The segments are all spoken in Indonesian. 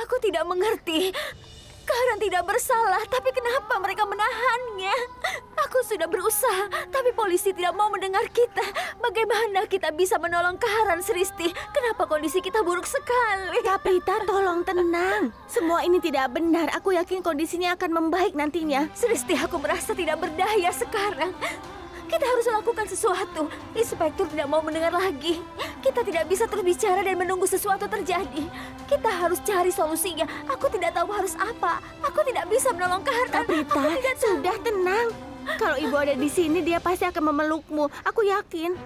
Aku tidak mengerti. Karan tidak bersalah, tapi kenapa mereka menahannya? Aku sudah berusaha, tapi polisi tidak mau mendengar kita. Bagaimana kita bisa menolong Karan, Sristi? Kenapa kondisi kita buruk sekali? Kak Prita, tolong tenang. Semua ini tidak benar. Aku yakin kondisinya akan membaik nantinya. Sristi, aku merasa tidak berdaya sekarang. Kita harus lakukan sesuatu. Inspektur tidak mau mendengar lagi. Kita tidak bisa terus bicara dan menunggu sesuatu terjadi. Kita harus cari solusinya. Aku tidak tahu harus apa. Aku tidak bisa menolong Karan. Kak Prita, sudah tenang. Kalau ibu ada di sini, dia pasti akan memelukmu. Aku yakin.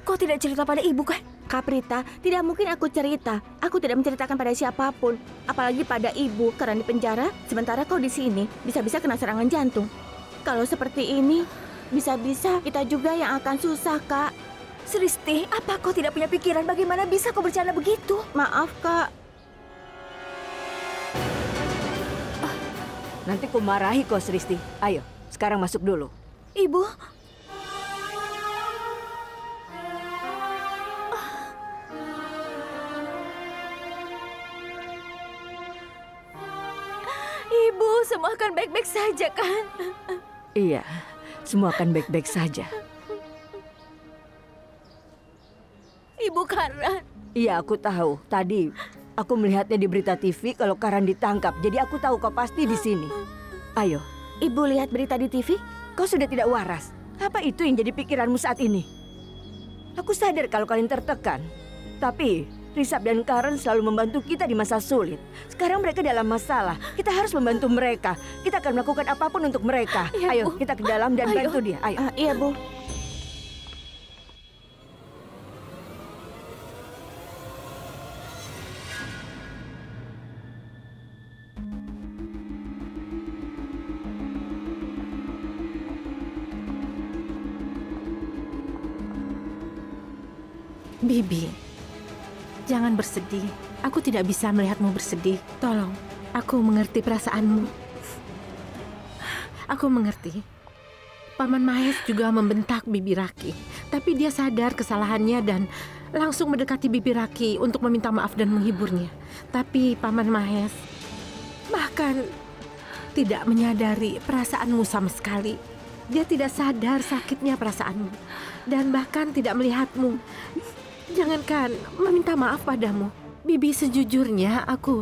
Kau tidak cerita pada ibu, kan? Kak Prita, tidak mungkin aku cerita. Aku tidak menceritakan pada siapapun. Apalagi pada ibu, karena di penjara. Sementara kau di sini, bisa-bisa kena serangan jantung. Kalau seperti ini, bisa-bisa kita juga yang akan susah, Kak. Sristi, apa kau tidak punya pikiran bagaimana bisa kau bercanda begitu? Maaf, Kak. Nanti ku marahi kau, Sristi. Ayo, sekarang masuk dulu. Ibu. Ibu, semua akan baik-baik saja, kan? Iya, semua akan baik-baik saja. Ibu Karan. Iya, aku tahu. Tadi aku melihatnya di berita TV kalau Karan ditangkap. Jadi aku tahu kau pasti di sini. Ayo. Ibu lihat berita di TV? Kau sudah tidak waras. Apa itu yang jadi pikiranmu saat ini? Aku sadar kalau kalian tertekan. Tapi Risab dan Karan selalu membantu kita di masa sulit. Sekarang mereka dalam masalah. Kita harus membantu mereka. Kita akan melakukan apapun untuk mereka. Ya, Ayo, Bu. kita ke dalam dan bantu dia. Ayo. Iya, Bu. Bibi, jangan bersedih. Aku tidak bisa melihatmu bersedih. Tolong, aku mengerti perasaanmu. Aku mengerti. Paman Mahes juga membentak Bibi Raki. Tapi dia sadar kesalahannya dan langsung mendekati Bibi Raki untuk meminta maaf dan menghiburnya. Tapi Paman Mahes bahkan tidak menyadari perasaanmu sama sekali. Dia tidak sadar sakitnya perasaanmu dan bahkan tidak melihatmu. Jangankan meminta maaf padamu. Bibi, sejujurnya aku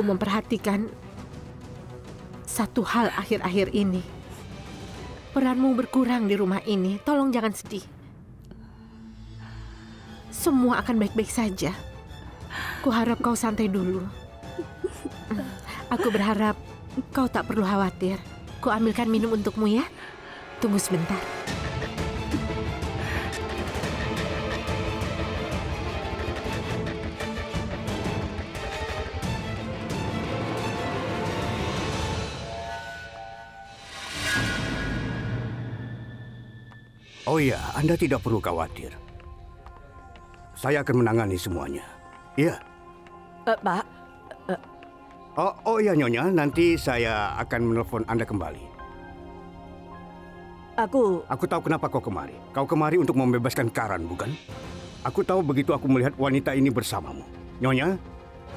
memperhatikan satu hal akhir-akhir ini. Peranmu berkurang di rumah ini. Tolong jangan sedih. Semua akan baik-baik saja. Kuharap kau santai dulu. Aku berharap kau tak perlu khawatir. Ku ambilkan minum untukmu ya. Tunggu sebentar. Oh iya, Anda tidak perlu khawatir. Saya akan menangani semuanya. Iya. Pak. Oh iya, Nyonya. Nanti saya akan menelpon Anda kembali. Aku tahu kenapa kau kemari. Kau kemari untuk membebaskan Karan, bukan? Aku tahu begitu aku melihat wanita ini bersamamu. Nyonya,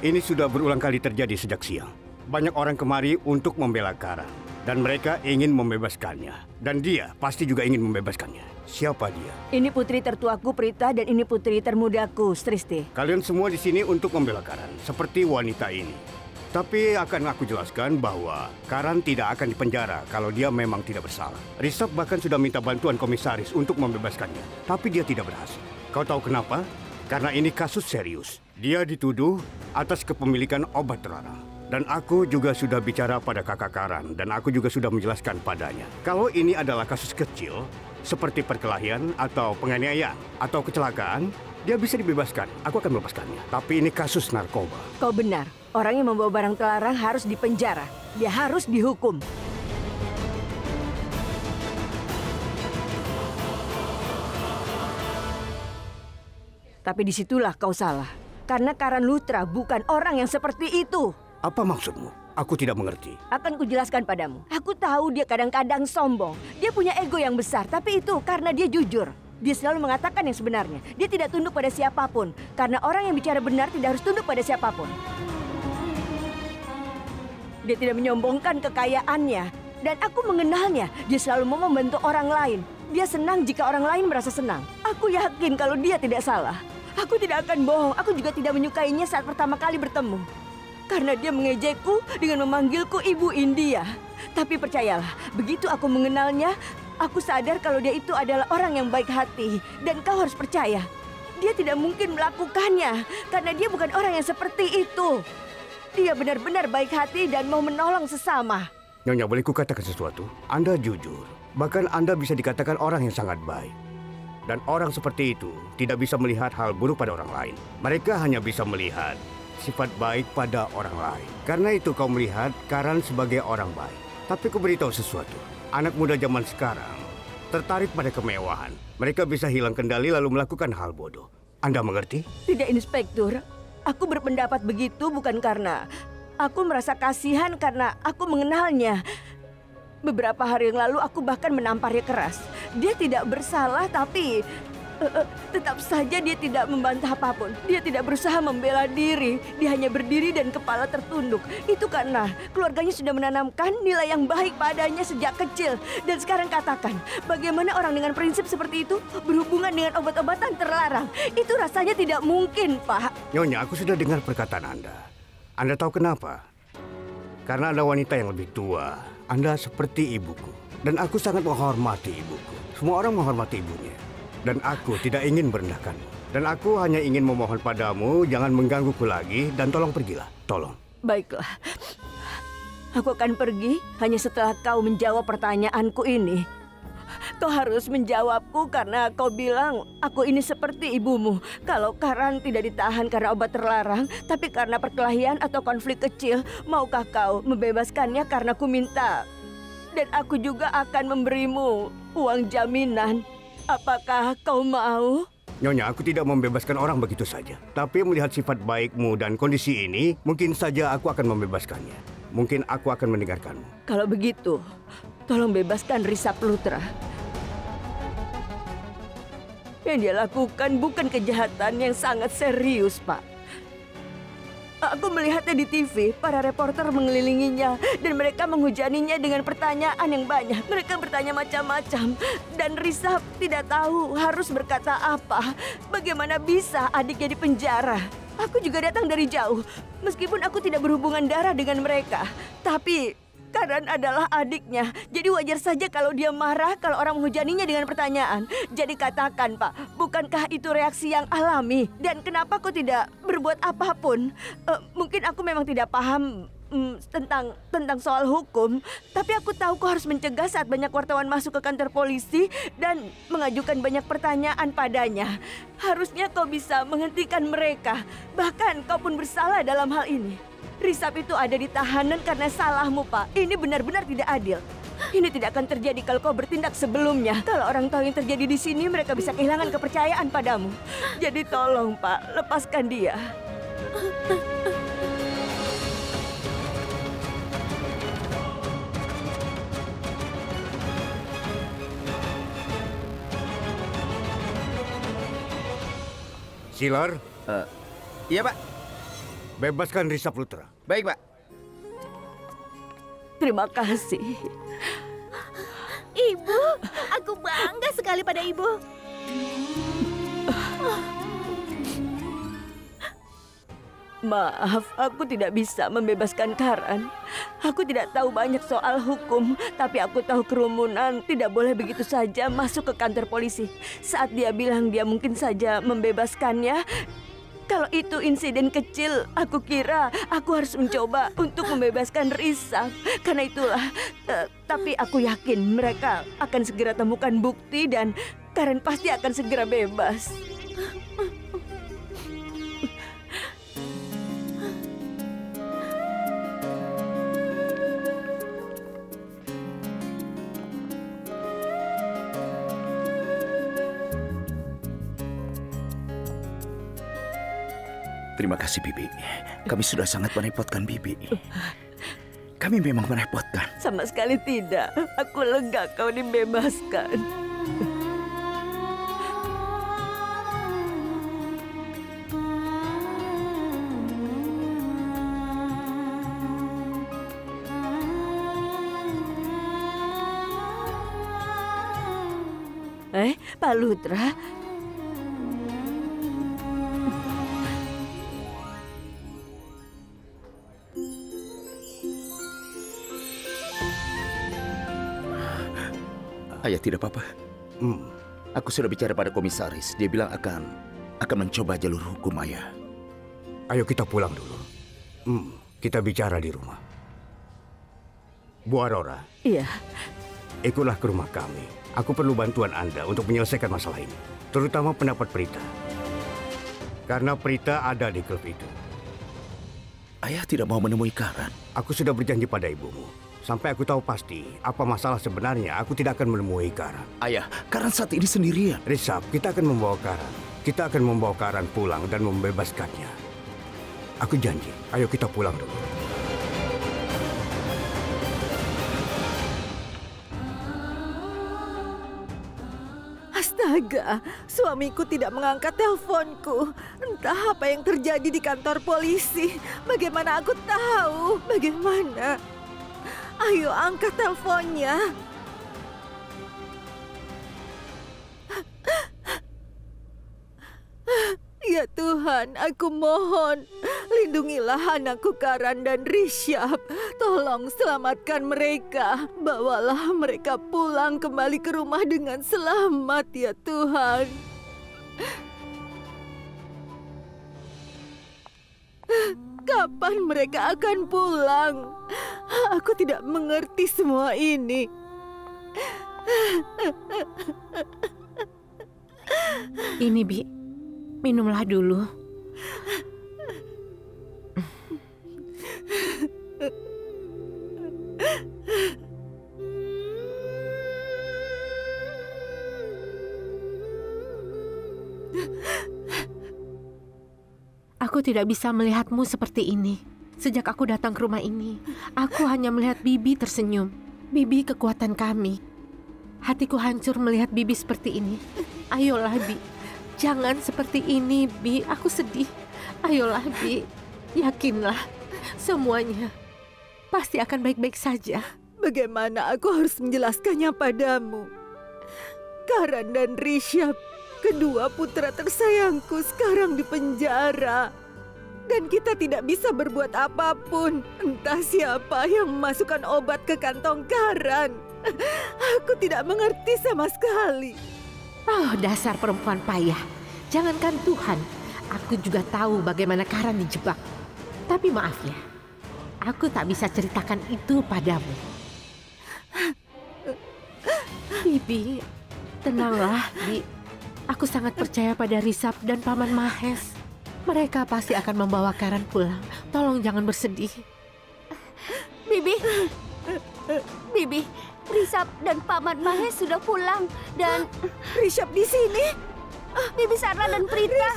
ini sudah berulang kali terjadi sejak siang. Banyak orang kemari untuk membela Karan. Dan mereka ingin membebaskannya. Dan dia pasti juga ingin membebaskannya. Siapa dia? Ini putri tertuaku Prita dan ini putri termudaku Sristi. Kalian semua di sini untuk membela Karan, seperti wanita ini. Tapi akan aku jelaskan bahwa Karan tidak akan dipenjara kalau dia memang tidak bersalah. Risab bahkan sudah minta bantuan komisaris untuk membebaskannya. Tapi dia tidak berhasil. Kau tahu kenapa? Karena ini kasus serius. Dia dituduh atas kepemilikan obat terlarang. Dan aku juga sudah bicara pada kakak Karan dan aku juga sudah menjelaskan padanya. Kalau ini adalah kasus kecil, seperti perkelahian atau penganiayaan atau kecelakaan, dia bisa dibebaskan. Aku akan melepaskannya. Tapi ini kasus narkoba. Kau benar. Orang yang membawa barang terlarang harus dipenjara. Dia harus dihukum. Tapi disitulah kau salah. Karena Karan Lutra bukan orang yang seperti itu. Apa maksudmu? Aku tidak mengerti. Akan kujelaskan padamu. Aku tahu dia kadang-kadang sombong. Dia punya ego yang besar, tapi itu karena dia jujur. Dia selalu mengatakan yang sebenarnya. Dia tidak tunduk pada siapapun. Karena orang yang bicara benar tidak harus tunduk pada siapapun. Dia tidak menyombongkan kekayaannya. Dan aku mengenalnya. Dia selalu mau membantu orang lain. Dia senang jika orang lain merasa senang. Aku yakin kalau dia tidak salah. Aku tidak akan bohong. Aku juga tidak menyukainya saat pertama kali bertemu. Karena dia mengejekku dengan memanggilku Ibu India. Tapi percayalah, begitu aku mengenalnya, aku sadar kalau dia itu adalah orang yang baik hati. Dan kau harus percaya, dia tidak mungkin melakukannya. Karena dia bukan orang yang seperti itu. Dia benar-benar baik hati dan mau menolong sesama. Nyonya, boleh kukatakan sesuatu? Anda jujur. Bahkan Anda bisa dikatakan orang yang sangat baik. Dan orang seperti itu tidak bisa melihat hal buruk pada orang lain. Mereka hanya bisa melihat sifat baik pada orang lain. Karena itu kau melihat Karen sebagai orang baik. Tapi ku beritahu sesuatu. Anak muda zaman sekarang tertarik pada kemewahan. Mereka bisa hilang kendali lalu melakukan hal bodoh. Anda mengerti? Tidak, Inspektur. Aku berpendapat begitu bukan karena aku merasa kasihan karena aku mengenalnya. Beberapa hari yang lalu aku bahkan menamparnya keras. Dia tidak bersalah tapi tetap saja dia tidak membantah apapun. Dia tidak berusaha membela diri. Dia hanya berdiri dan kepala tertunduk. Itu karena keluarganya sudah menanamkan nilai yang baik padanya sejak kecil. Dan sekarang katakan, bagaimana orang dengan prinsip seperti itu berhubungan dengan obat-obatan terlarang? Itu rasanya tidak mungkin, Pak. Nyonya, aku sudah dengar perkataan Anda. Anda tahu kenapa? Karena ada wanita yang lebih tua. Anda seperti ibuku. Dan aku sangat menghormati ibuku. Semua orang menghormati ibunya. Dan aku tidak ingin merendahkanmu. Dan aku hanya ingin memohon padamu, jangan menggangguku lagi, dan tolong pergilah. Tolong. Baiklah. Aku akan pergi hanya setelah kau menjawab pertanyaanku ini. Kau harus menjawabku karena kau bilang aku ini seperti ibumu. Kalau Karen tidak ditahan karena obat terlarang, tapi karena perkelahian atau konflik kecil, maukah kau membebaskannya karena ku minta? Dan aku juga akan memberimu uang jaminan. Apakah kau mau? Nyonya, aku tidak membebaskan orang begitu saja. Tapi melihat sifat baikmu dan kondisi ini, mungkin saja aku akan membebaskannya. Mungkin aku akan mendengarkanmu. Kalau begitu, tolong bebaskan Rishabh Lutra. Yang dia lakukan bukan kejahatan yang sangat serius, Pak. Aku melihatnya di TV, para reporter mengelilinginya dan mereka menghujaninya dengan pertanyaan yang banyak. Mereka bertanya macam-macam dan Rishabh tidak tahu harus berkata apa. Bagaimana bisa adiknya dipenjara? Aku juga datang dari jauh, meskipun aku tidak berhubungan darah dengan mereka. Tapi Karen adalah adiknya, jadi wajar saja kalau dia marah kalau orang menghujaninya dengan pertanyaan. Jadi katakan, Pak, bukankah itu reaksi yang alami? Dan kenapa kau tidak berbuat apapun? Mungkin aku memang tidak paham tentang soal hukum, tapi aku tahu kau harus mencegah saat banyak wartawan masuk ke kantor polisi dan mengajukan banyak pertanyaan padanya. Harusnya kau bisa menghentikan mereka. Bahkan kau pun bersalah dalam hal ini. Rishabh itu ada di tahanan karena salahmu, Pak. Ini benar-benar tidak adil. Ini tidak akan terjadi kalau kau bertindak sebelumnya. Kalau orang tahu yang terjadi di sini, mereka bisa kehilangan kepercayaan padamu. Jadi tolong, Pak, lepaskan dia. Silar, Iya, Pak. bebaskan Rishabh Lutra. Baik, Pak. Terima kasih. Ibu, aku bangga sekali pada Ibu. Maaf, aku tidak bisa membebaskan Karen. Aku tidak tahu banyak soal hukum, tapi aku tahu kerumunan tidak boleh begitu saja masuk ke kantor polisi. Saat dia bilang dia mungkin saja membebaskannya, kalau itu insiden kecil, aku kira aku harus mencoba untuk membebaskan Rishabh. Karena itulah, tapi aku yakin mereka akan segera temukan bukti dan Karen pasti akan segera bebas. Terima kasih, Bibi. Kami sudah sangat merepotkan Bibi. Kami memang merepotkan. Sama sekali tidak. Aku lega kau dibebaskan. Pak Lutra. Ayah tidak apa-apa. Aku sudah bicara pada komisaris. Dia bilang akan mencoba jalur hukum ayah. Ayo kita pulang dulu. Kita bicara di rumah. Bu Aurora. Iya. Ikutlah ke rumah kami. Aku perlu bantuan Anda untuk menyelesaikan masalah ini. Terutama pendapat Prita. Karena Prita ada di klub itu. Ayah tidak mau menemui Karan. Aku sudah berjanji pada ibumu. Sampai aku tahu pasti apa masalah sebenarnya, aku tidak akan menemui Karan. Ayah, Karan saat ini sendirian. Risab, kita akan membawa Karan. Kita akan membawa Karan pulang dan membebaskannya. Aku janji. Ayo kita pulang dulu. Astaga, suamiku tidak mengangkat teleponku. Entah apa yang terjadi di kantor polisi. Bagaimana aku tahu? Bagaimana? Ayo angkat teleponnya. Ya Tuhan, aku mohon, lindungilah anakku Karan dan Rishab. Tolong selamatkan mereka. Bawalah mereka pulang kembali ke rumah dengan selamat, ya Tuhan. Kapan mereka akan pulang? Aku tidak mengerti semua ini. Ini, Bi. Minumlah dulu. Aku tidak bisa melihatmu seperti ini. Sejak aku datang ke rumah ini, aku hanya melihat Bibi tersenyum. Bibi kekuatan kami. Hatiku hancur melihat Bibi seperti ini. Ayolah, Bi. Jangan seperti ini, Bi. Aku sedih. Ayolah, Bi. Yakinlah. Semuanya pasti akan baik-baik saja. Bagaimana aku harus menjelaskannya padamu? Karan dan Rishab, kedua putra tersayangku sekarang di penjara. Dan kita tidak bisa berbuat apapun. Entah siapa yang memasukkan obat ke kantong Karan. Aku tidak mengerti sama sekali. Oh, dasar perempuan payah. Jangankan Tuhan, aku juga tahu bagaimana Karan dijebak. Tapi maaf ya, aku tak bisa ceritakan itu padamu. Bibi, tenanglah, Bi. Aku sangat percaya pada Risab dan Paman Mahes. Mereka pasti akan membawa Karan pulang. Tolong jangan bersedih. Bibi, Risab dan Paman Mahes sudah pulang dan Rishab di sini. Bibi Sarah dan Prita.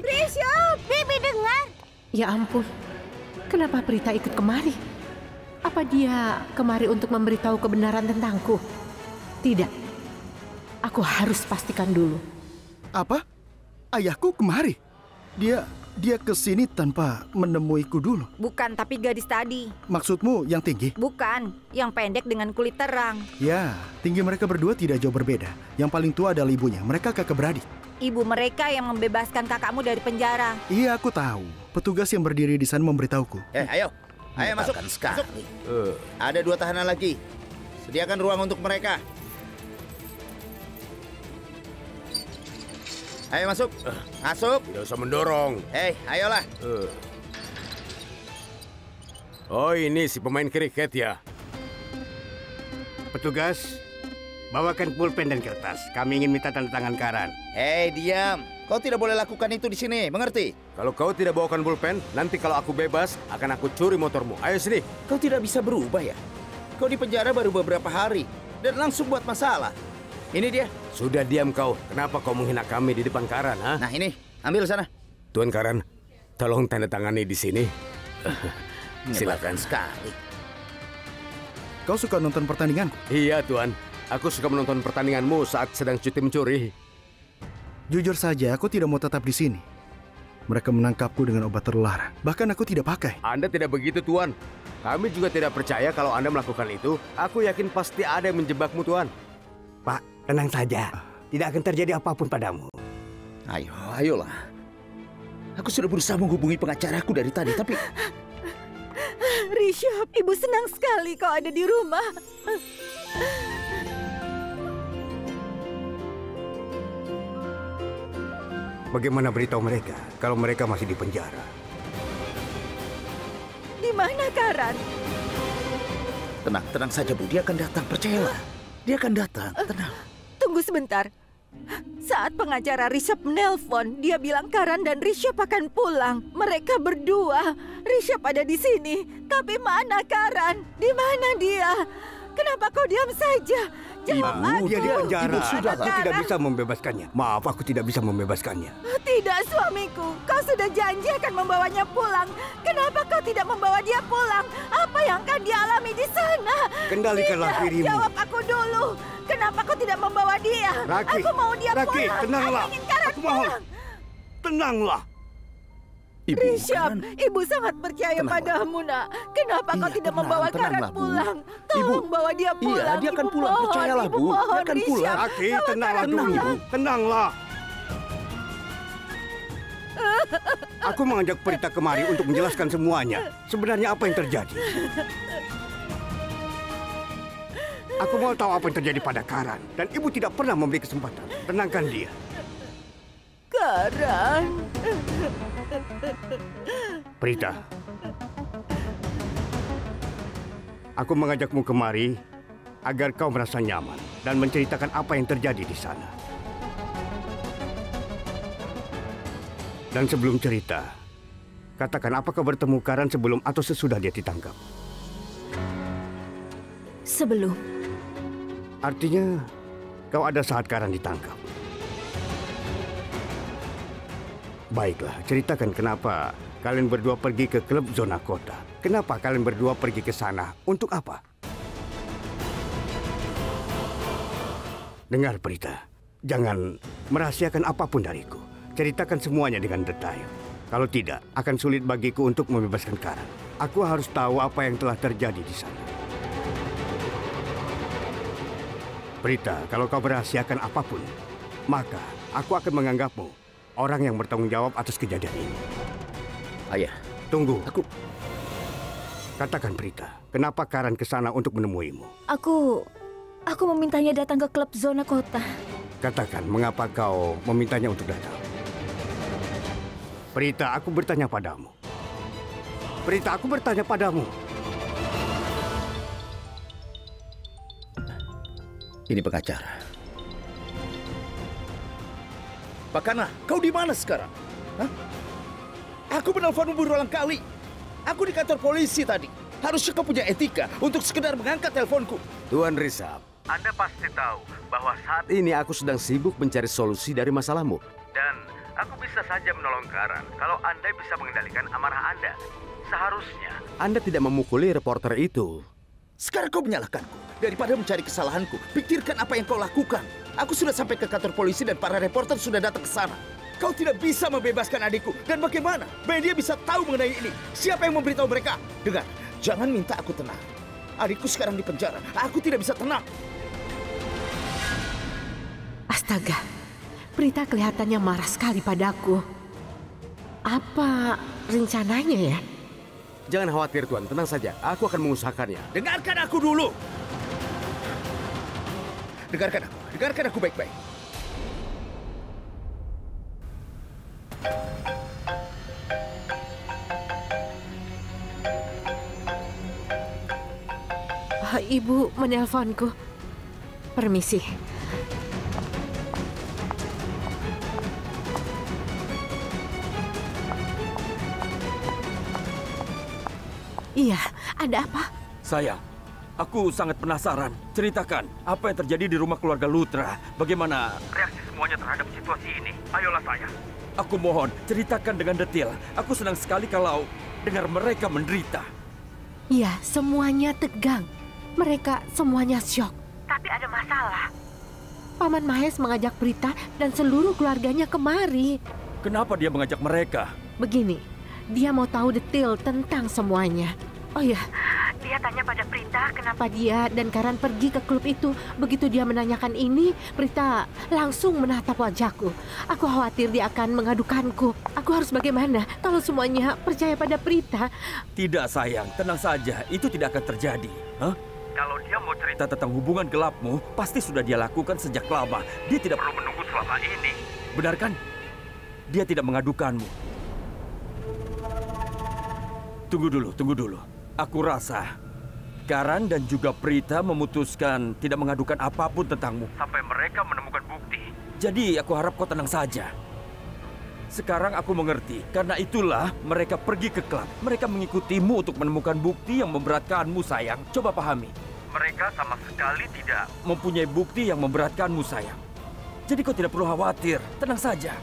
Rishab! Bibi dengar. Ya ampun, kenapa Prita ikut kemari? Apa dia kemari untuk memberitahu kebenaran tentangku? Tidak, aku harus pastikan dulu. Apa? Ayahku kemari? Dia ke sini tanpa menemuiku dulu. Bukan, tapi gadis tadi. Maksudmu yang tinggi? Bukan, yang pendek dengan kulit terang. Ya, tinggi mereka berdua tidak jauh berbeda. Yang paling tua adalah ibunya. Mereka kakak beradik. Ibu mereka yang membebaskan kakakmu dari penjara. Iya, aku tahu. Petugas yang berdiri di sana memberitahuku. Ayo masuk. Sekali. Ada 2 tahanan lagi. Sediakan ruang untuk mereka. Ayo masuk. Masuk. Tidak usah mendorong. Ayolah. Oh, ini si pemain kriket ya. Petugas, bawakan pulpen dan kertas. Kami ingin minta tanda tangan Karan. Diam. Kau tidak boleh lakukan itu di sini, mengerti? Kalau kau tidak bawakan pulpen, nanti kalau aku bebas, akan aku curi motormu. Ayo sini. Kau tidak bisa berubah ya? Kau di penjara baru beberapa hari dan langsung buat masalah. Ini dia. Sudah diam kau. Kenapa kau menghina kami di depan Karan, ha? Nah ini, ambil sana. Tuan Karan, tolong tanda tangani di sini. Silakan. Sekali. Kau suka nonton pertandingan? Iya, Tuan. Aku suka menonton pertandinganmu saat sedang cuti mencuri. Jujur saja, aku tidak mau tetap di sini. Mereka menangkapku dengan obat terlarang. Bahkan aku tidak pakai. Anda tidak begitu, Tuan. Kami juga tidak percaya kalau Anda melakukan itu. Aku yakin pasti ada yang menjebakmu, Tuan. Pak, tenang saja. Tidak akan terjadi apapun padamu. Ayolah. Aku sudah berusaha menghubungi pengacaraku dari tadi, tapi... Rishabh, Ibu senang sekali kau ada di rumah. Bagaimana beritahu mereka kalau mereka masih di penjara? Di mana Karan? Tenang saja, Bu. Dia akan datang, percayalah. Dia akan datang, tenang. Tunggu sebentar. Saat pengacara Rishabh menelpon, dia bilang Karan dan Rishabh akan pulang. Mereka berdua. Rishabh ada di sini. Tapi mana Karan? Di mana dia? Kenapa kau diam saja? Jawab aku. Dia di penjara. Ibu, sudahlah. Aku tidak bisa membebaskannya. Maaf, aku tidak bisa membebaskannya. Tidak, suamiku. Kau sudah janji akan membawanya pulang. Kenapa kau tidak membawa dia pulang? Apa yang akan dia alami di sana? Kendalikanlah Tidak, dirimu. jawab aku dulu. Kenapa kau tidak membawa dia? Raki, Aku mau dia Raki, pulang. tenanglah. Aku ingin Karan Aku mohon. pulang. Tenanglah. Ibu, Rishabh, Karan. Ibu sangat percaya Tenang, padamu, nak. Kenapa kau Iya, tidak tenang, membawa Karan tenanglah, Bu. pulang? Tolong Ibu. bawa dia pulang. Iya, dia akan Ibu pulang. mohon, Percayalah, Ibu Bu. Dia mohon, akan Rishabh. pulang. Raki, Bawa tenanglah Karan dulu. pulang. Tenanglah. Aku mengajak Prita kemari untuk menjelaskan semuanya. Sebenarnya apa yang terjadi? Aku mau tahu apa yang terjadi pada Karan. Dan ibu tidak pernah memberi kesempatan. Tenangkan dia. Karan. Prita. Aku mengajakmu kemari agar kau merasa nyaman dan menceritakan apa yang terjadi di sana. Dan sebelum cerita, katakan apakah bertemu Karan sebelum atau sesudah dia ditangkap? Sebelum. Artinya, kau ada saat Karan ditangkap. Baiklah, ceritakan kenapa kalian berdua pergi ke klub zona kota. Kenapa kalian berdua pergi ke sana? Untuk apa? Dengar, Prita. Jangan merahasiakan apapun dariku. Ceritakan semuanya dengan detail. Kalau tidak, akan sulit bagiku untuk membebaskan Karan. Aku harus tahu apa yang telah terjadi di sana. Prita, kalau kau merahasiakan apapun, maka aku akan menganggapmu orang yang bertanggung jawab atas kejadian ini. Ayah, tunggu. Aku... Katakan, Prita, kenapa Karan ke sana untuk menemuimu? Aku memintanya datang ke klub zona kota. Katakan, mengapa kau memintanya untuk datang? Prita, aku bertanya padamu. Prita, aku bertanya padamu. Ini pengacara. Pak Kana, kau di mana sekarang? Hah? Aku menelponmu berulang kali. Aku di kantor polisi tadi. Harusnya kau punya etika untuk sekedar mengangkat teleponku. Tuan Rishabh, Anda pasti tahu bahwa saat ini aku sedang sibuk mencari solusi dari masalahmu. Dan aku bisa saja menolong Karan kalau Anda bisa mengendalikan amarah Anda. Seharusnya Anda tidak memukuli reporter itu. Sekarang kau menyalahkanku. Daripada mencari kesalahanku, pikirkan apa yang kau lakukan. Aku sudah sampai ke kantor polisi dan para reporter sudah datang ke sana. Kau tidak bisa membebaskan adikku. Dan bagaimana media bisa tahu mengenai ini? Siapa yang memberitahu mereka? Dengar, jangan minta aku tenang. Adikku sekarang di penjara. Aku tidak bisa tenang. Astaga, Prita kelihatannya marah sekali padaku. Apa rencananya ya? Jangan khawatir, Tuan. Tenang saja. Aku akan mengusahakannya. Dengarkan aku dulu. Dengarkan aku baik-baik. Ibu menelponku. Permisi. Iya, ada apa? Sayang, aku sangat penasaran. Ceritakan apa yang terjadi di rumah keluarga Lutra. Bagaimana reaksi semuanya terhadap situasi ini? Ayolah sayang. Aku mohon, ceritakan dengan detail. Aku senang sekali kalau dengar mereka menderita. Iya, semuanya tegang. Mereka semuanya syok. Tapi ada masalah. Paman Mahes mengajak Prita dan seluruh keluarganya kemari. Kenapa dia mengajak mereka? Begini, dia mau tahu detail tentang semuanya. Oh ya, Dia tanya pada Prita kenapa dia dan Karan pergi ke klub itu. Begitu dia menanyakan ini, Prita langsung menatap wajahku. Aku khawatir dia akan mengadukanku. Aku harus bagaimana kalau semuanya percaya pada Prita? Tidak sayang, tenang saja. Itu tidak akan terjadi. Hah? Kalau dia mau cerita tentang hubungan gelapmu, pasti sudah dia lakukan sejak lama. Dia tidak perlu menunggu selama ini. Benar kan? Dia tidak mengadukanmu. Tunggu dulu. Aku rasa Karan dan juga Prita memutuskan tidak mengadukan apapun tentangmu sampai mereka menemukan bukti. Jadi aku harap kau tenang saja. Sekarang aku mengerti. Karena itulah mereka pergi ke klub. Mereka mengikutimu untuk menemukan bukti yang memberatkanmu, sayang. Coba pahami. Mereka sama sekali tidak mempunyai bukti yang memberatkanmu, sayang. Jadi kau tidak perlu khawatir. Tenang saja.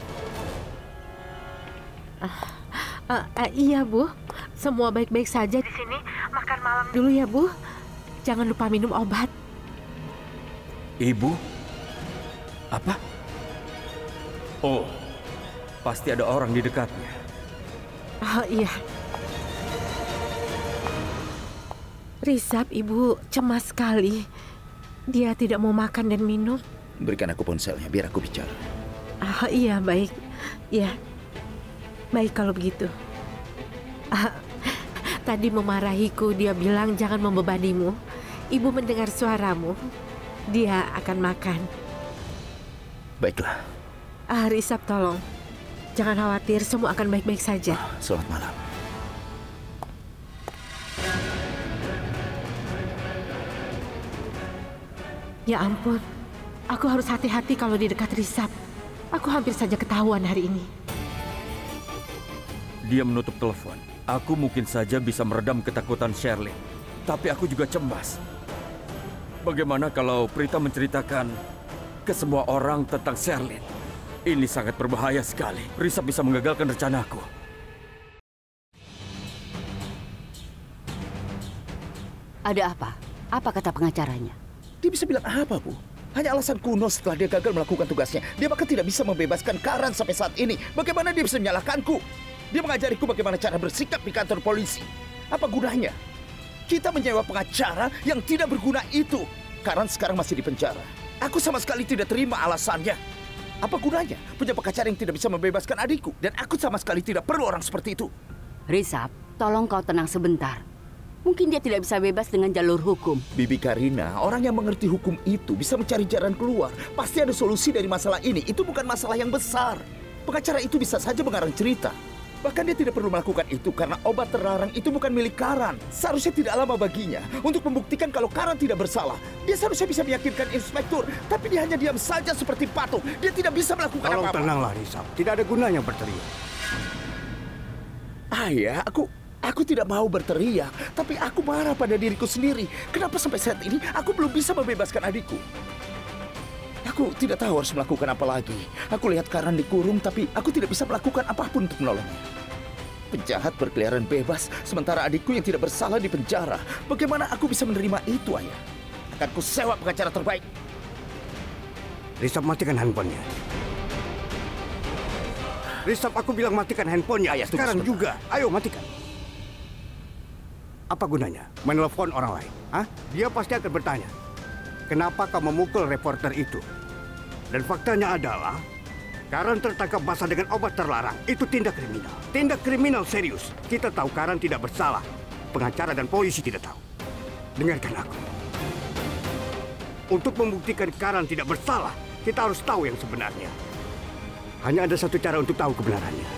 Iya, Bu. Semua baik-baik saja di sini. Makan malam dulu ya, Bu. Jangan lupa minum obat. Ibu? Apa? Oh, pasti ada orang di dekatnya. Iya. Risap, Ibu cemas sekali. Dia tidak mau makan dan minum. Berikan aku ponselnya, biar aku bicara. Iya, baik. Ya, baik kalau begitu. Tadi memarahiku, dia bilang jangan membebanimu. Ibu mendengar suaramu. Dia akan makan. Baiklah. Risap, tolong. Jangan khawatir, semua akan baik-baik saja. Selamat malam. Ya ampun, aku harus hati-hati kalau di dekat Risap. Aku hampir saja ketahuan hari ini. Dia menutup telepon. Aku mungkin saja bisa meredam ketakutan Sherlyn. Tapi aku juga cemas. Bagaimana kalau Prita menceritakan ke semua orang tentang Sherlyn? Ini sangat berbahaya sekali. Risap bisa menggagalkan rencanaku. Ada apa? Apa kata pengacaranya? Dia bisa bilang apa, Bu? Hanya alasan kuno setelah dia gagal melakukan tugasnya. Dia bahkan tidak bisa membebaskan Karan sampai saat ini. Bagaimana dia bisa menyalahkanku? Dia mengajariku bagaimana cara bersikap di kantor polisi. Apa gunanya? Kita menyewa pengacara yang tidak berguna itu. Karan sekarang masih di penjara. Aku sama sekali tidak terima alasannya. Apa gunanya punya pengacara yang tidak bisa membebaskan adikku? Dan aku sama sekali tidak perlu orang seperti itu. Risap, tolong kau tenang sebentar. Mungkin dia tidak bisa bebas dengan jalur hukum. Bibi Karina, orang yang mengerti hukum itu bisa mencari jalan keluar. Pasti ada solusi dari masalah ini. Itu bukan masalah yang besar. Pengacara itu bisa saja mengarang cerita. Bahkan dia tidak perlu melakukan itu karena obat terlarang itu bukan milik Karan. Seharusnya tidak lama baginya untuk membuktikan kalau Karan tidak bersalah. Dia seharusnya bisa meyakinkan inspektur, tapi dia hanya diam saja seperti patung. Dia tidak bisa melakukan apa-apa. Tolong tenanglah, Risap. Tidak ada gunanya berteriak. Ayah, aku tidak mau berteriak, tapi aku marah pada diriku sendiri. Kenapa sampai saat ini aku belum bisa membebaskan adikku? Aku tidak tahu harus melakukan apa lagi. Aku lihat Karan dikurung, tapi aku tidak bisa melakukan apapun untuk menolongnya. Penjahat berkeliaran bebas, sementara adikku yang tidak bersalah di penjara. Bagaimana aku bisa menerima itu, Ayah? Akan ku sewa pengacara terbaik. Risap, matikan handphonenya. Risap, aku bilang matikan handphonenya. Ayah, sekarang juga. Ayo, matikan. Apa gunanya menelpon orang lain? Hah? Dia pasti akan bertanya, kenapa kau memukul reporter itu? Dan faktanya adalah Karan tertangkap basah dengan obat terlarang. Itu tindak kriminal. Tindak kriminal serius. Kita tahu Karan tidak bersalah. Pengacara dan polisi tidak tahu. Dengarkan aku. Untuk membuktikan Karan tidak bersalah, kita harus tahu yang sebenarnya. Hanya ada satu cara untuk tahu kebenarannya.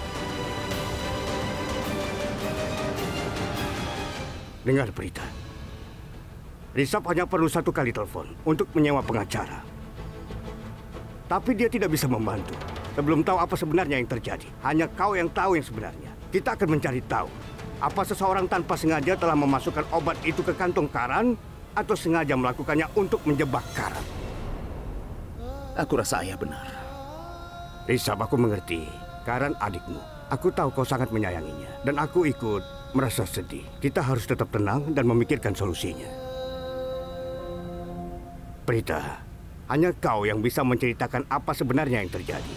Dengar berita. Risap hanya perlu satu kali telepon untuk menyewa pengacara. Tapi dia tidak bisa membantu. Sebelum tahu apa sebenarnya yang terjadi. Hanya kau yang tahu yang sebenarnya. Kita akan mencari tahu. Apa seseorang tanpa sengaja telah memasukkan obat itu ke kantong Karan atau sengaja melakukannya untuk menjebak Karan. Aku rasa ayah benar. Risap, aku mengerti. Karan adikmu. Aku tahu kau sangat menyayanginya. Dan aku ikut merasa sedih. Kita harus tetap tenang dan memikirkan solusinya. Prita, hanya kau yang bisa menceritakan apa sebenarnya yang terjadi.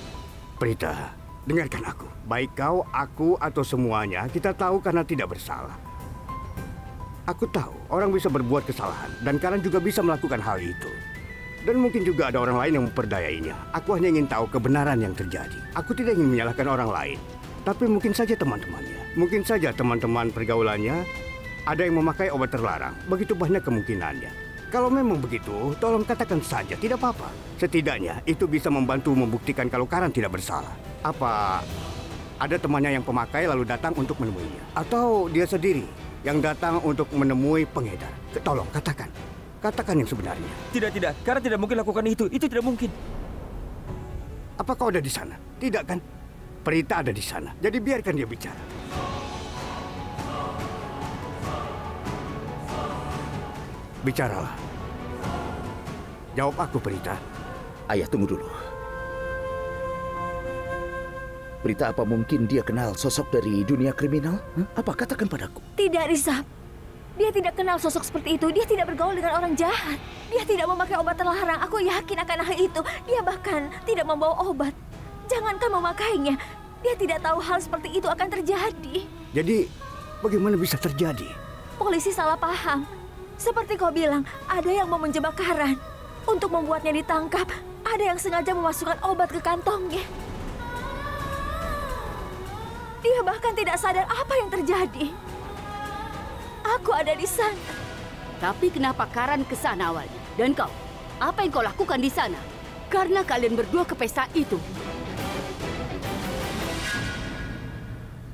Prita, dengarkan aku. Baik kau, aku, atau semuanya, kita tahu karena tidak bersalah. Aku tahu orang bisa berbuat kesalahan dan Karan juga bisa melakukan hal itu. Dan mungkin juga ada orang lain yang memperdayainya. Aku hanya ingin tahu kebenaran yang terjadi. Aku tidak ingin menyalahkan orang lain. Tapi mungkin saja teman-temannya. Mungkin saja teman-teman pergaulannya ada yang memakai obat terlarang. Begitu banyak kemungkinannya. Kalau memang begitu, tolong katakan saja, tidak apa-apa. Setidaknya itu bisa membantu membuktikan kalau Karan tidak bersalah. Apa ada temannya yang pemakai lalu datang untuk menemuinya? Atau dia sendiri yang datang untuk menemui pengedar? Tolong katakan. Katakan yang sebenarnya. Tidak. Karan tidak mungkin lakukan itu. Itu tidak mungkin. Apa kau ada di sana? Tidak kan? Prita ada di sana. Jadi biarkan dia bicara. Bicaralah. Jawab aku, Prita. Ayah, tunggu dulu. Prita, apa mungkin dia kenal sosok dari dunia kriminal? Apa? Katakan padaku. Tidak, Risab. Dia tidak kenal sosok seperti itu. Dia tidak bergaul dengan orang jahat. Dia tidak memakai obat terlarang. Aku yakin akan hal itu. Dia bahkan tidak membawa obat. Jangankan memakainya. Dia tidak tahu hal seperti itu akan terjadi. Jadi, bagaimana bisa terjadi? Polisi salah paham. Seperti kau bilang, ada yang mau menjebak Karan. Untuk membuatnya ditangkap, ada yang sengaja memasukkan obat ke kantongnya. Dia bahkan tidak sadar apa yang terjadi. Aku ada di sana. Tapi kenapa Karan ke sana awalnya? Dan kau, apa yang kau lakukan di sana? Karena kalian berdua ke pesta itu.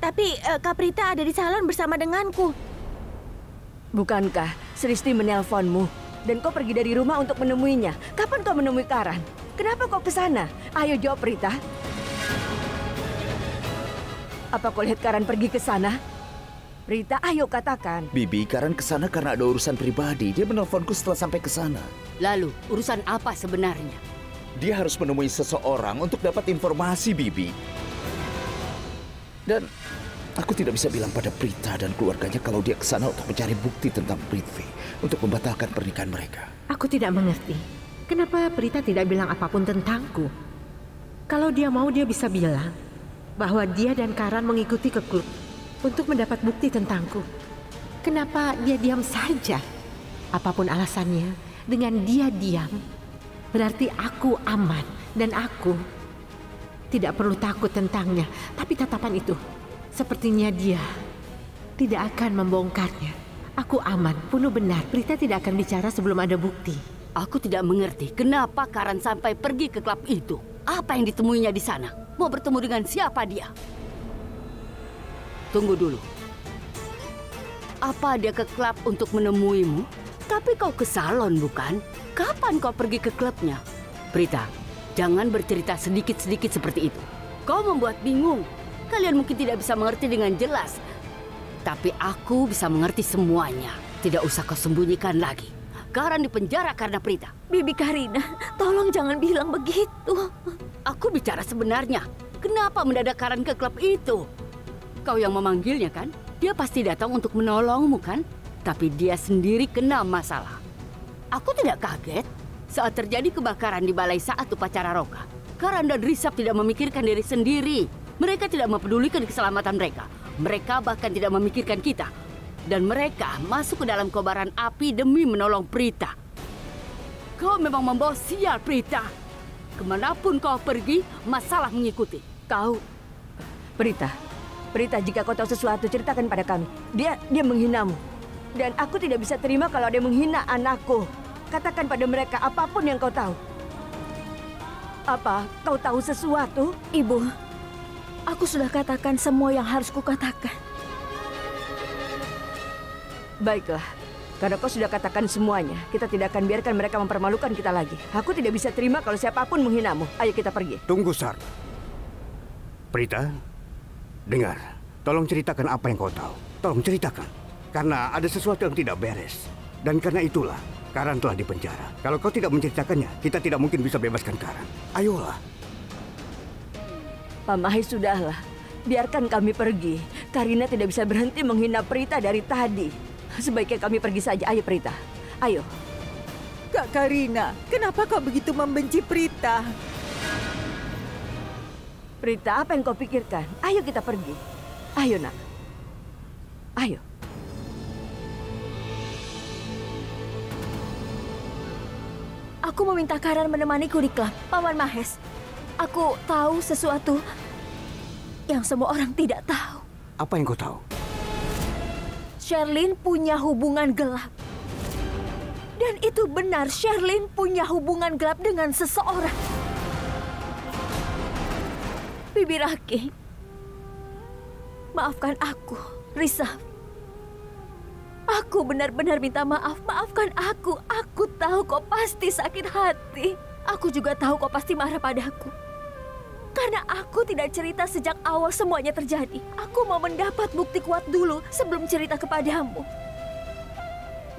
Tapi Kak Prita ada di salon bersama denganku. Bukankah Sristi menelponmu dan kau pergi dari rumah untuk menemuinya? Kapan kau menemui Karan? Kenapa kau ke sana? Ayo jawab, Prita. Apa kau lihat Karan pergi ke sana? Prita, ayo katakan. Bibi, Karan ke sana karena ada urusan pribadi. Dia menelponku setelah sampai ke sana. Lalu, urusan apa sebenarnya? Dia harus menemui seseorang untuk dapat informasi, Bibi. Dan aku tidak bisa bilang pada Prita dan keluarganya kalau dia ke sana untuk mencari bukti tentang Prithvi untuk membatalkan pernikahan mereka. Aku tidak mengerti. Kenapa Prita tidak bilang apapun tentangku? Kalau dia mau, dia bisa bilang bahwa dia dan Karan mengikuti ke klub untuk mendapat bukti tentangku. Kenapa dia diam saja? Apapun alasannya, dengan dia diam, berarti aku aman dan aku tidak perlu takut tentangnya. Tapi tatapan itu, sepertinya dia tidak akan membongkarnya. Aku aman, Puno benar. Prita tidak akan bicara sebelum ada bukti. Aku tidak mengerti kenapa Karan sampai pergi ke klub itu. Apa yang ditemuinya di sana? Mau bertemu dengan siapa dia? Tunggu dulu. Apa dia ke klub untuk menemuimu? Tapi kau ke salon, bukan? Kapan kau pergi ke klubnya? Prita, jangan bercerita sedikit-sedikit seperti itu. Kau membuat bingung. Kalian mungkin tidak bisa mengerti dengan jelas. Tapi aku bisa mengerti semuanya. Tidak usah kau sembunyikan lagi. Karan di penjara karena Prita. Bibi Karina, tolong jangan bilang begitu. Aku bicara sebenarnya. Kenapa mendadak Karan ke klub itu? Kau yang memanggilnya kan? Dia pasti datang untuk menolongmu kan? Tapi dia sendiri kena masalah. Aku tidak kaget saat terjadi kebakaran di balai saat upacara Roka. Karan dan Risab tidak memikirkan diri sendiri. Mereka tidak mempedulikan keselamatan mereka. Mereka bahkan tidak memikirkan kita. Dan mereka masuk ke dalam kobaran api demi menolong Prita. Kau memang membawa sial, Prita. Kemanapun kau pergi, masalah mengikuti. Kau, Prita, jika kau tahu sesuatu, ceritakan pada kami. Dia menghinamu. Dan aku tidak bisa terima kalau dia menghina anakku. Katakan pada mereka apapun yang kau tahu. Apa, kau tahu sesuatu? Ibu, aku sudah katakan semua yang harus kukatakan. Baiklah, karena kau sudah katakan semuanya, kita tidak akan biarkan mereka mempermalukan kita lagi. Aku tidak bisa terima kalau siapapun menghinamu. Ayo kita pergi. Tunggu, Sar. Prita, dengar. Tolong ceritakan apa yang kau tahu. Tolong ceritakan. Karena ada sesuatu yang tidak beres. Dan karena itulah, Karan telah dipenjara. Kalau kau tidak menceritakannya, kita tidak mungkin bisa bebaskan Karan. Ayolah. Pak Mahir, sudahlah. Biarkan kami pergi. Karina tidak bisa berhenti menghina Prita dari tadi. Sebaiknya kami pergi saja. Ayo, Prita. Ayo. Kak Karina, kenapa kau begitu membenci Prita? Prita, apa yang kau pikirkan? Ayo kita pergi. Ayo, nak. Ayo. Aku meminta Karan menemaniku di klub. Paman Mahes, aku tahu sesuatu yang semua orang tidak tahu. Apa yang kau tahu? Sherlyn punya hubungan gelap. Dan itu benar, Sherlyn punya hubungan gelap dengan seseorang. Bibi Raki, maafkan aku, Risa. Aku benar-benar minta maaf. Maafkan aku. Aku tahu kau pasti sakit hati. Aku juga tahu kau pasti marah padaku. Karena aku tidak cerita sejak awal semuanya terjadi. Aku mau mendapat bukti kuat dulu sebelum cerita kepadamu.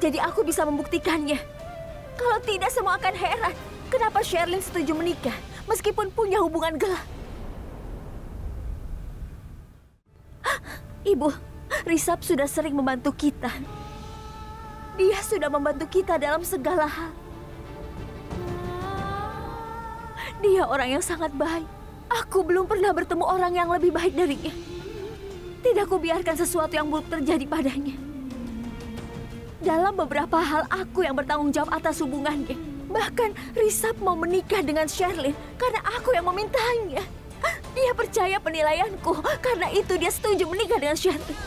Jadi aku bisa membuktikannya. Kalau tidak, semua akan heran. Kenapa Sherlyn setuju menikah meskipun punya hubungan gelap? Ibu, Risab sudah sering membantu kita. Dia sudah membantu kita dalam segala hal. Dia orang yang sangat baik. Aku belum pernah bertemu orang yang lebih baik darinya. Tidak kubiarkan sesuatu yang buruk terjadi padanya. Dalam beberapa hal aku yang bertanggung jawab atas hubungannya. Bahkan Risab mau menikah dengan Sherlyn karena aku yang memintanya. Dia percaya penilaianku, karena itu dia setuju menikah dengan Sherlyn.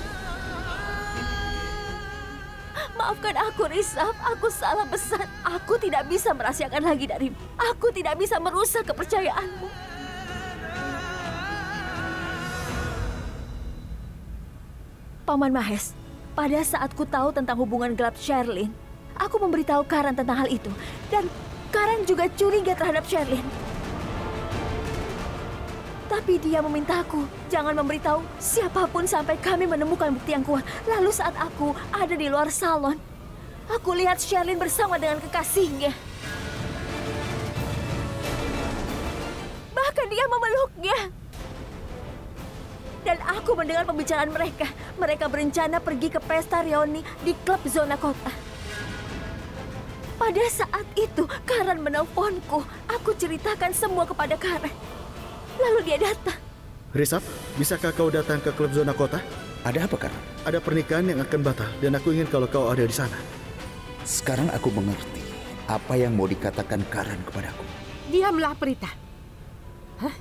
Maafkan aku, Risab. Aku salah besar. Aku tidak bisa merahasiakan lagi darimu. Aku tidak bisa merusak kepercayaanmu. Paman Mahes, pada saat ku tahu tentang hubungan gelap Sherlyn, aku memberitahu Karan tentang hal itu. Dan Karan juga curiga terhadap Sherlyn. Tapi dia memintaku jangan memberitahu siapapun sampai kami menemukan bukti yang kuat. Lalu saat aku ada di luar salon, aku lihat Sherlyn bersama dengan kekasihnya. Bahkan dia memeluknya. Dan aku mendengar pembicaraan mereka. Mereka berencana pergi ke pesta reuni di klub zona kota. Pada saat itu, Karan menelponku. Aku ceritakan semua kepada Karan. Lalu dia datang. Risab, bisakah kau datang ke klub zona kota? Ada apa, Karan? Ada pernikahan yang akan batal dan aku ingin kalau kau ada di sana. Sekarang aku mengerti apa yang mau dikatakan Karan kepadaku. Diamlah, Prita. Hah?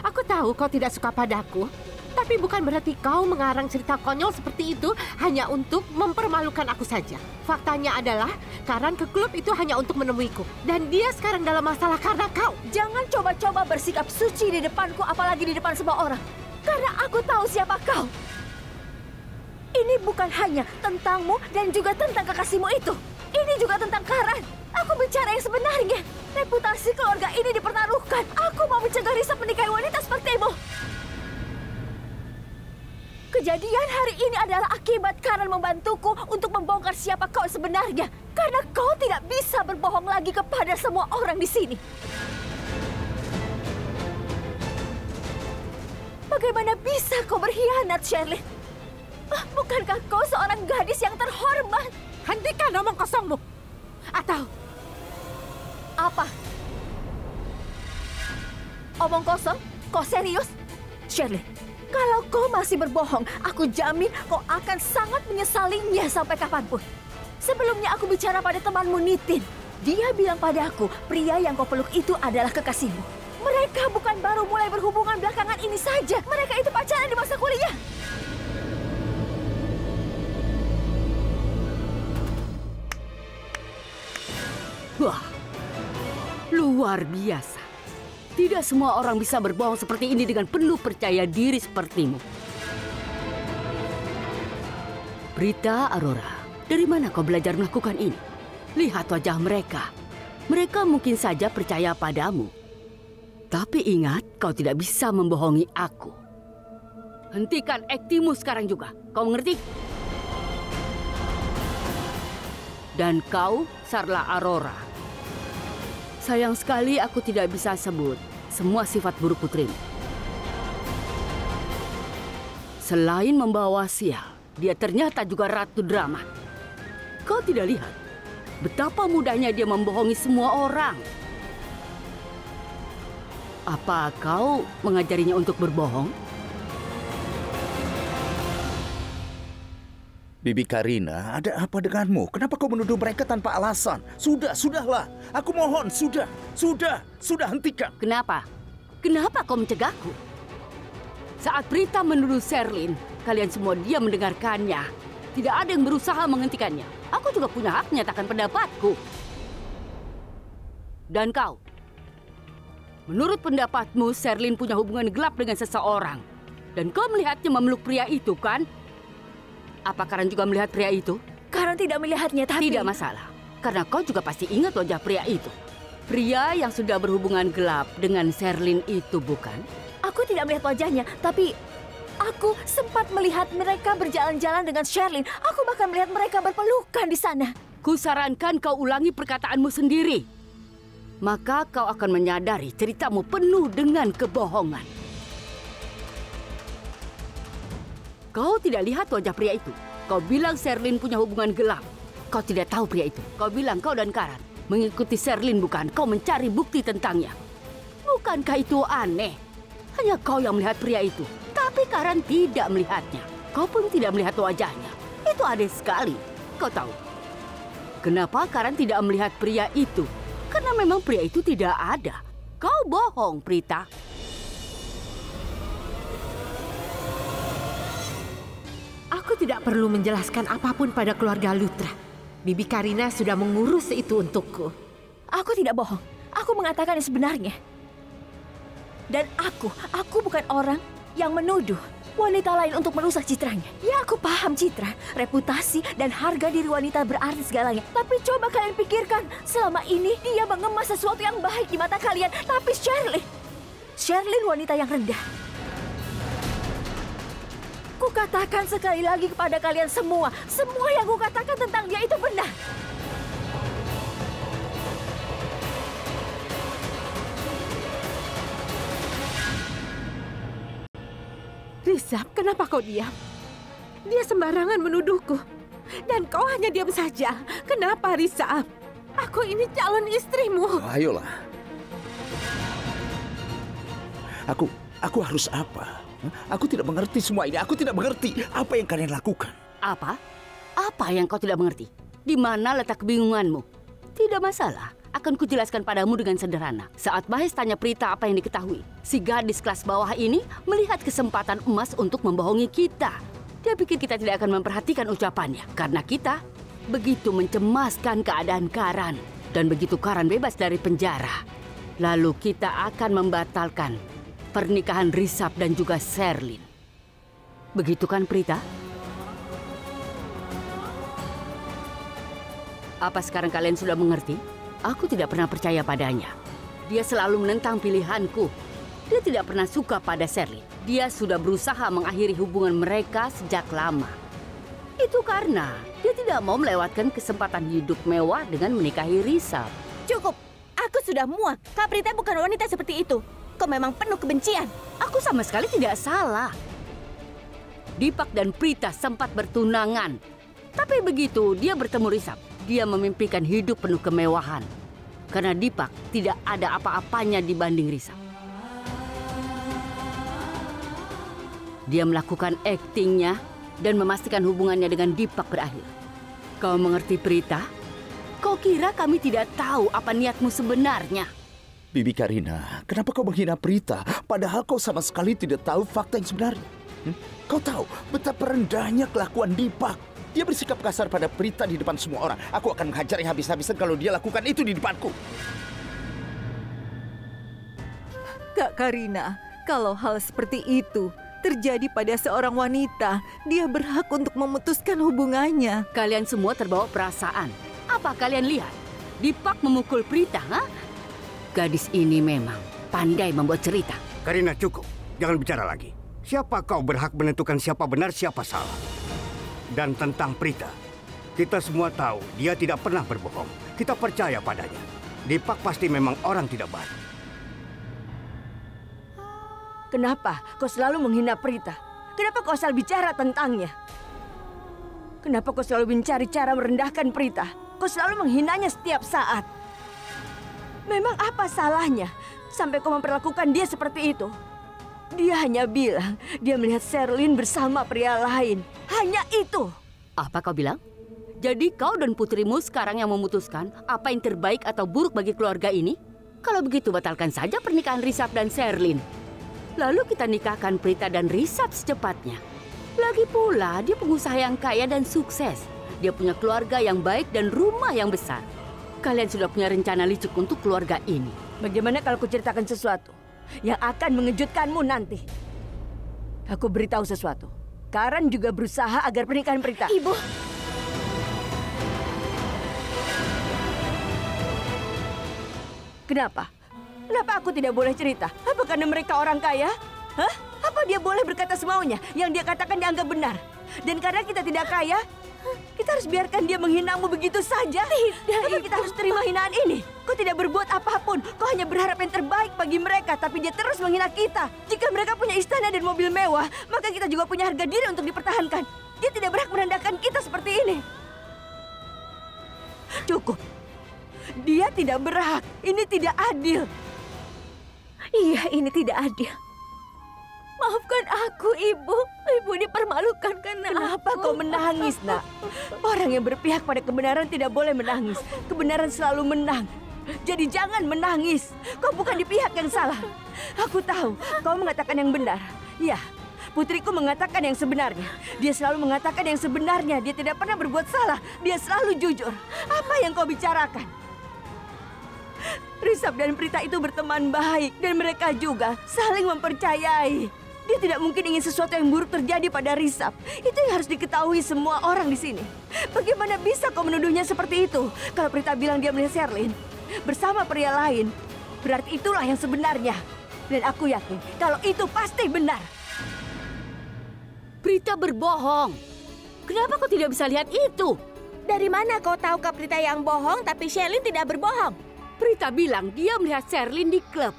Aku tahu kau tidak suka padaku. Tapi bukan berarti kau mengarang cerita konyol seperti itu hanya untuk mempermalukan aku saja. Faktanya adalah Karan ke klub itu hanya untuk menemuiku. Dan dia sekarang dalam masalah karena kau. Jangan coba-coba bersikap suci di depanku, apalagi di depan semua orang. Karena aku tahu siapa kau. Ini bukan hanya tentangmu dan juga tentang kekasihmu itu. Ini juga tentang Karan. Aku bicara yang sebenarnya. Reputasi keluarga ini dipertaruhkan. Aku mau mencegah Risa menikahi wanita sepertimu. Kejadian hari ini adalah akibat Karan membantuku untuk membongkar siapa kau sebenarnya. Karena kau tidak bisa berbohong lagi kepada semua orang di sini. Bagaimana bisa kau berkhianat, Sherlyn? Bukankah kau seorang gadis yang terhormat? Hentikan omong kosongmu. Atau apa? Omong kosong? Kau serius? Sherlyn, kalau kau masih berbohong, aku jamin kau akan sangat menyesalinya sampai kapanpun. Sebelumnya aku bicara pada temanmu Nitin. Dia bilang padaku, pria yang kau peluk itu adalah kekasihmu. Mereka bukan baru mulai berhubungan belakangan ini saja. Mereka itu pacaran di masa kuliah. Wah, luar biasa. Tidak semua orang bisa berbohong seperti ini dengan penuh percaya diri sepertimu. Prita Aurora, dari mana kau belajar melakukan ini? Lihat wajah mereka. Mereka mungkin saja percaya padamu. Tapi ingat, kau tidak bisa membohongi aku. Hentikan aktingmu sekarang juga. Kau mengerti? Dan kau, Sarla Aurora. Sayang sekali aku tidak bisa sebut semua sifat buruk putrimu. Selain membawa sial, dia ternyata juga ratu drama. Kau tidak lihat betapa mudahnya dia membohongi semua orang? Apa kau mengajarinya untuk berbohong? Bibi Karina, ada apa denganmu? Kenapa kau menuduh mereka tanpa alasan? Sudahlah. Aku mohon, sudah hentikan. Kenapa? Kenapa kau mencegahku? Saat Prita menuduh Sherlyn, kalian semua diam mendengarkannya. Tidak ada yang berusaha menghentikannya. Aku juga punya hak menyatakan pendapatku. Dan kau? Menurut pendapatmu, Sherlyn punya hubungan gelap dengan seseorang. Dan kau melihatnya memeluk pria itu, kan? Apa Karen juga melihat pria itu? Karen tidak melihatnya, tapi... Tidak masalah. Karena kau juga pasti ingat wajah pria itu. Pria yang sudah berhubungan gelap dengan Sherlyn itu, bukan? Aku tidak melihat wajahnya, tapi... Aku sempat melihat mereka berjalan-jalan dengan Sherlyn. Aku bahkan melihat mereka berpelukan di sana. Kusarankan kau ulangi perkataanmu sendiri. Maka kau akan menyadari ceritamu penuh dengan kebohongan. Kau tidak lihat wajah pria itu. Kau bilang Sherlyn punya hubungan gelap. Kau tidak tahu pria itu. Kau bilang kau dan Karen mengikuti Sherlyn, bukan? Kau mencari bukti tentangnya. Bukankah itu aneh? Hanya kau yang melihat pria itu. Tapi Karen tidak melihatnya. Kau pun tidak melihat wajahnya. Itu aneh sekali. Kau tahu kenapa Karen tidak melihat pria itu? Karena memang pria itu tidak ada. Kau bohong, Prita. Aku tidak perlu menjelaskan apapun pada keluarga Lutra. Bibi Karina sudah mengurus itu untukku. Aku tidak bohong. Aku mengatakan yang sebenarnya. Dan aku bukan orang yang menuduh wanita lain untuk merusak citranya. Ya, aku paham citra, reputasi, dan harga diri wanita berarti segalanya. Tapi coba kalian pikirkan, selama ini dia mengemas sesuatu yang baik di mata kalian. Tapi Sherlyn wanita yang rendah. Kukatakan sekali lagi kepada kalian semua yang kukatakan tentang dia itu benar. Rizab, kenapa kau diam? Dia sembarangan menuduhku. Dan kau hanya diam saja. Kenapa, Rizab? Aku ini calon istrimu. Ayolah. Aku harus apa? Aku tidak mengerti semua ini. Aku tidak mengerti apa yang kalian lakukan. Apa? Apa yang kau tidak mengerti? Di mana letak kebingunganmu? Tidak masalah. Akan kujelaskan padamu dengan sederhana. Saat Mahes tanya Prita apa yang diketahui, si gadis kelas bawah ini melihat kesempatan emas untuk membohongi kita. Dia pikir kita tidak akan memperhatikan ucapannya. Karena kita begitu mencemaskan keadaan Karen. Dan begitu Karen bebas dari penjara, lalu kita akan membatalkan pernikahan Rizab dan juga Sherlyn. Begitu kan, Prita? Apa sekarang kalian sudah mengerti? Aku tidak pernah percaya padanya. Dia selalu menentang pilihanku. Dia tidak pernah suka pada Sherlyn. Dia sudah berusaha mengakhiri hubungan mereka sejak lama. Itu karena dia tidak mau melewatkan kesempatan hidup mewah dengan menikahi Rizab. Cukup. Aku sudah muak. Kak Prita bukan wanita seperti itu. Kau memang penuh kebencian. Aku sama sekali tidak salah. Dipak dan Prita sempat bertunangan. Tapi begitu dia bertemu Rizab, dia memimpikan hidup penuh kemewahan. Karena Dipak tidak ada apa-apanya dibanding Rizab. Dia melakukan aktingnya dan memastikan hubungannya dengan Dipak berakhir. Kau mengerti, Prita? Kau kira kami tidak tahu apa niatmu sebenarnya? Bibi Karina, kenapa kau menghina Prita? Padahal kau sama sekali tidak tahu fakta yang sebenarnya. Kau tahu betapa rendahnya kelakuan Dipak. Dia bersikap kasar pada Prita di depan semua orang. Aku akan menghajarnya habis-habisan kalau dia lakukan itu di depanku. Kak Karina, kalau hal seperti itu terjadi pada seorang wanita, dia berhak untuk memutuskan hubungannya. Kalian semua terbawa perasaan. Apa kalian lihat? Dipak memukul Prita, ha? Gadis ini memang pandai membuat cerita. Karina, cukup. Jangan bicara lagi. Siapa kau berhak menentukan siapa benar, siapa salah? Dan tentang Prita, kita semua tahu dia tidak pernah berbohong. Kita percaya padanya. Dipak pasti memang orang tidak baik. Kenapa kau selalu menghina Prita? Kenapa kau selalu bicara tentangnya? Kenapa kau selalu mencari cara merendahkan Prita? Kau selalu menghinanya setiap saat. Memang apa salahnya sampai kau memperlakukan dia seperti itu? Dia hanya bilang dia melihat Sherlyn bersama pria lain. Hanya itu. Apa kau bilang? Jadi kau dan putrimu sekarang yang memutuskan apa yang terbaik atau buruk bagi keluarga ini? Kalau begitu batalkan saja pernikahan Risab dan Sherlyn. Lalu kita nikahkan Prita dan Risab secepatnya. Lagi pula dia pengusaha yang kaya dan sukses. Dia punya keluarga yang baik dan rumah yang besar. Kalian sudah punya rencana licik untuk keluarga ini. Bagaimana kalau kuceritakan sesuatu yang akan mengejutkanmu nanti? Aku beritahu sesuatu. Karan juga berusaha agar pernikahan Prita. Ibu. Kenapa? Kenapa aku tidak boleh cerita? Apa karena mereka orang kaya? Hah? Apa dia boleh berkata semaunya? Yang dia katakan dianggap benar? Dan karena kita tidak kaya, kita harus biarkan dia menghinamu begitu saja? Tidak, Apa kita harus terima hinaan ini? Kau tidak berbuat apapun. Kau hanya berharap yang terbaik bagi mereka, tapi dia terus menghina kita. Jika mereka punya istana dan mobil mewah, maka kita juga punya harga diri untuk dipertahankan. Dia tidak berhak merendahkan kita seperti ini. Cukup. Dia tidak berhak. Ini tidak adil. Iya, ini tidak adil. Maafkan aku, Ibu. Ibu dipermalukan karena Kenapa kau menangis, nak? Orang yang berpihak pada kebenaran tidak boleh menangis. Kebenaran selalu menang. Jadi jangan menangis. Kau bukan di pihak yang salah. Aku tahu kau mengatakan yang benar. Ya, putriku mengatakan yang sebenarnya. Dia selalu mengatakan yang sebenarnya. Dia tidak pernah berbuat salah. Dia selalu jujur. Apa yang kau bicarakan? Risab dan Prita itu berteman baik dan mereka juga saling mempercayai. Dia tidak mungkin ingin sesuatu yang buruk terjadi pada Risab. Itu yang harus diketahui semua orang di sini. Bagaimana bisa kau menuduhnya seperti itu? Kalau Prita bilang dia melihat Sherlyn bersama pria lain, berarti itulah yang sebenarnya. Dan aku yakin kalau itu pasti benar. Prita berbohong. Kenapa kau tidak bisa lihat itu? Dari mana kau tahu Kak Prita yang bohong tapi Sherlyn tidak berbohong? Prita bilang dia melihat Sherlyn di klub.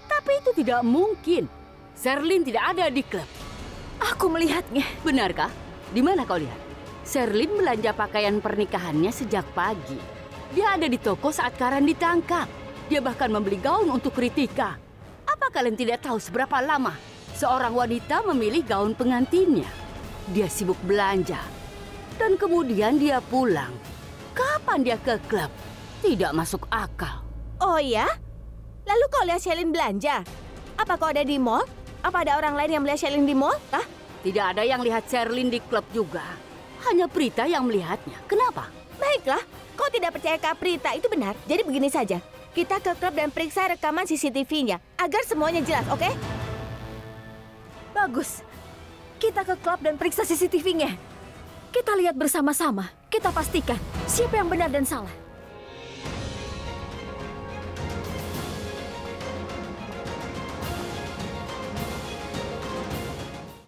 Tapi itu tidak mungkin. Sherlyn tidak ada di klub. Aku melihatnya. Benarkah? Di mana kau lihat? Sherlyn belanja pakaian pernikahannya sejak pagi. Dia ada di toko saat Karan ditangkap. Dia bahkan membeli gaun untuk Ritika. Apa kalian tidak tahu seberapa lama seorang wanita memilih gaun pengantinnya? Dia sibuk belanja. Dan kemudian dia pulang. Kapan dia ke klub? Tidak masuk akal. Oh ya? Lalu kau lihat Sherlyn belanja? Apa kau ada di mall? Apa ada orang lain yang melihat Sherlyn di mall? Kah? Tidak ada yang lihat Sherlyn di klub juga. Hanya Prita yang melihatnya. Kenapa? Baiklah, kau tidak percaya Kak Prita itu benar. Jadi begini saja. Kita ke klub dan periksa rekaman CCTV-nya. Agar semuanya jelas, oke? Bagus. Kita ke klub dan periksa CCTV-nya. Kita lihat bersama-sama. Kita pastikan siapa yang benar dan salah.